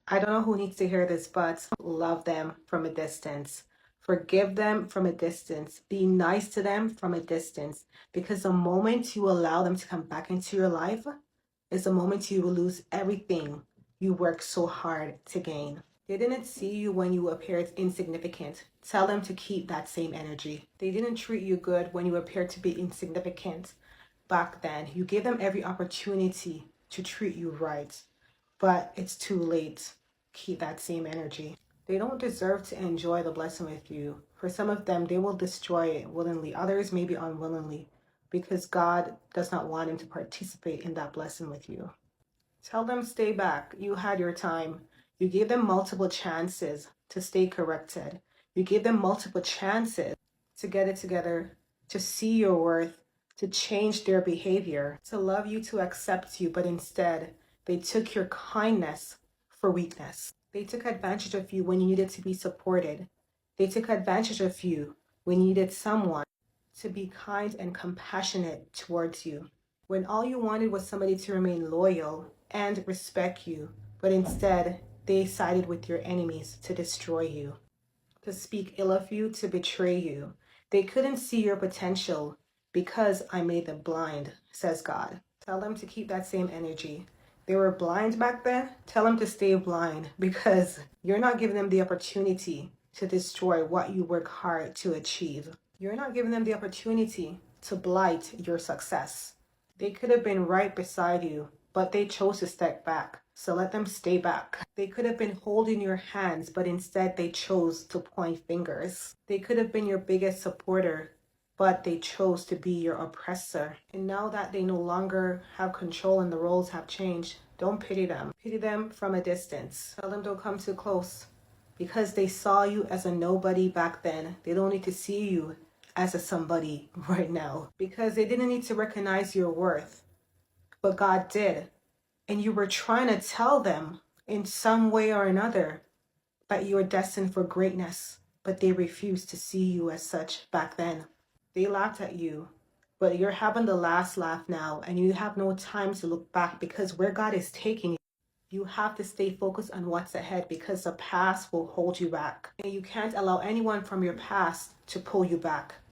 I don't know who needs to hear this, but love them from a distance. Forgive them from a distance. Be nice to them from a distance. Because the moment you allow them to come back into your life is the moment you will lose everything you worked so hard to gain. They didn't see you when you appeared insignificant. Tell them to keep that same energy. They didn't treat you good when you appeared to be insignificant back then. You gave them every opportunity to treat you right, but it's too late. Keep that same energy. They don't deserve to enjoy the blessing with you. For some of them, they will destroy it willingly. Others, maybe unwillingly, because God does not want him to participate in that blessing with you. Tell them stay back. You had your time. You gave them multiple chances to stay corrected. You gave them multiple chances to get it together, to see your worth, to change their behavior, to love you, to accept you, but instead they took your kindness for weakness. They took advantage of you when you needed to be supported. They took advantage of you when you needed someone to be kind and compassionate towards you. When all you wanted was somebody to remain loyal and respect you, but instead they sided with your enemies to destroy you, to speak ill of you, to betray you. They couldn't see your potential because I made them blind, says God. Tell them to keep that same energy. They were blind back then. Tell them to stay blind because you're not giving them the opportunity to destroy what you work hard to achieve. You're not giving them the opportunity to blight your success. They could have been right beside you, but they chose to step back. So let them stay back. They could have been holding your hands, but instead they chose to point fingers. They could have been your biggest supporter, but they chose to be your oppressor. And now that they no longer have control and the roles have changed, don't pity them. Pity them from a distance. Tell them don't come too close. Because they saw you as a nobody back then, they don't need to see you as a somebody right now. Because they didn't need to recognize your worth, but God did. And you were trying to tell them in some way or another that you are destined for greatness, but they refused to see you as such back then. They laughed at you, but you're having the last laugh now, and you have no time to look back because where God is taking you, you have to stay focused on what's ahead because the past will hold you back. And you can't allow anyone from your past to pull you back.